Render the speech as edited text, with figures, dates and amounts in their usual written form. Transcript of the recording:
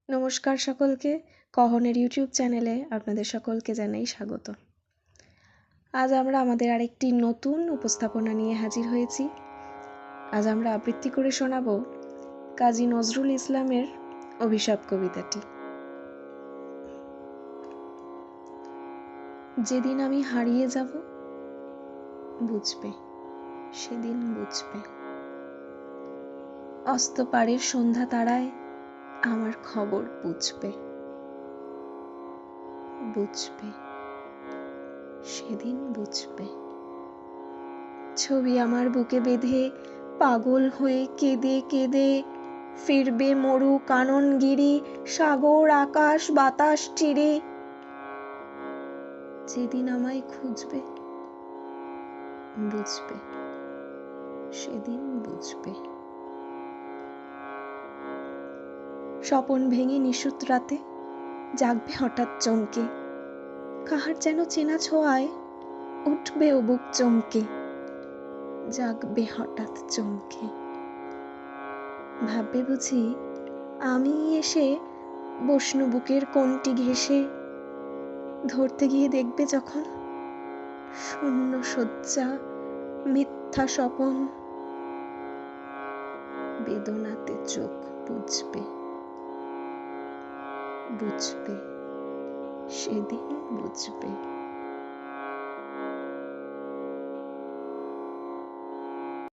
নমস্কার সকলকে, কহনের ইউটিউব চ্যানেলে আপনাদের সকলকে জানাই স্বাগত। আজ আমরা আমাদের আরেকটি নতুন উপস্থাপনা নিয়ে হাজির হয়েছি। আজ আমরা আবৃত্তি করে শোনাব কাজী নজরুল ইসলামের অভিশাপ কবিতাটি। যেদিন আমি হারিয়ে যাব বুঝবে, সেদিন বুঝবে। অস্তপারের সন্ধ্যা তারায় আমার খবর বুঝবে, বুঝবে, সেদিন বুঝবে। ছবি আমার বুকে বেঁধে পাগল হয়ে কেঁদে কেঁদে ফিরবে মরু কাননগিরি, সাগর আকাশ বাতাস চিরে। যেদিন আমায় খুঁজবে বুঝবে, সেদিন বুঝবে। স্বপন ভেঙে নিশুত রাতে জাগবে হঠাৎ চমকে, কাহার যেন চেনা ছোঁয়ায় উঠবে ও বুক চমকে, জাগবে হঠাৎ চমকে। ভাববে বুঝি আমি এসে বসনু বুকের কোণটি ঘেঁষে, ধরতে গিয়ে দেখবে যখন শূন্য শয্যা মিথ্যা স্বপন, বেদনাতে চোখ বুঝবে, বুঝবে, সেদিন বুঝবে।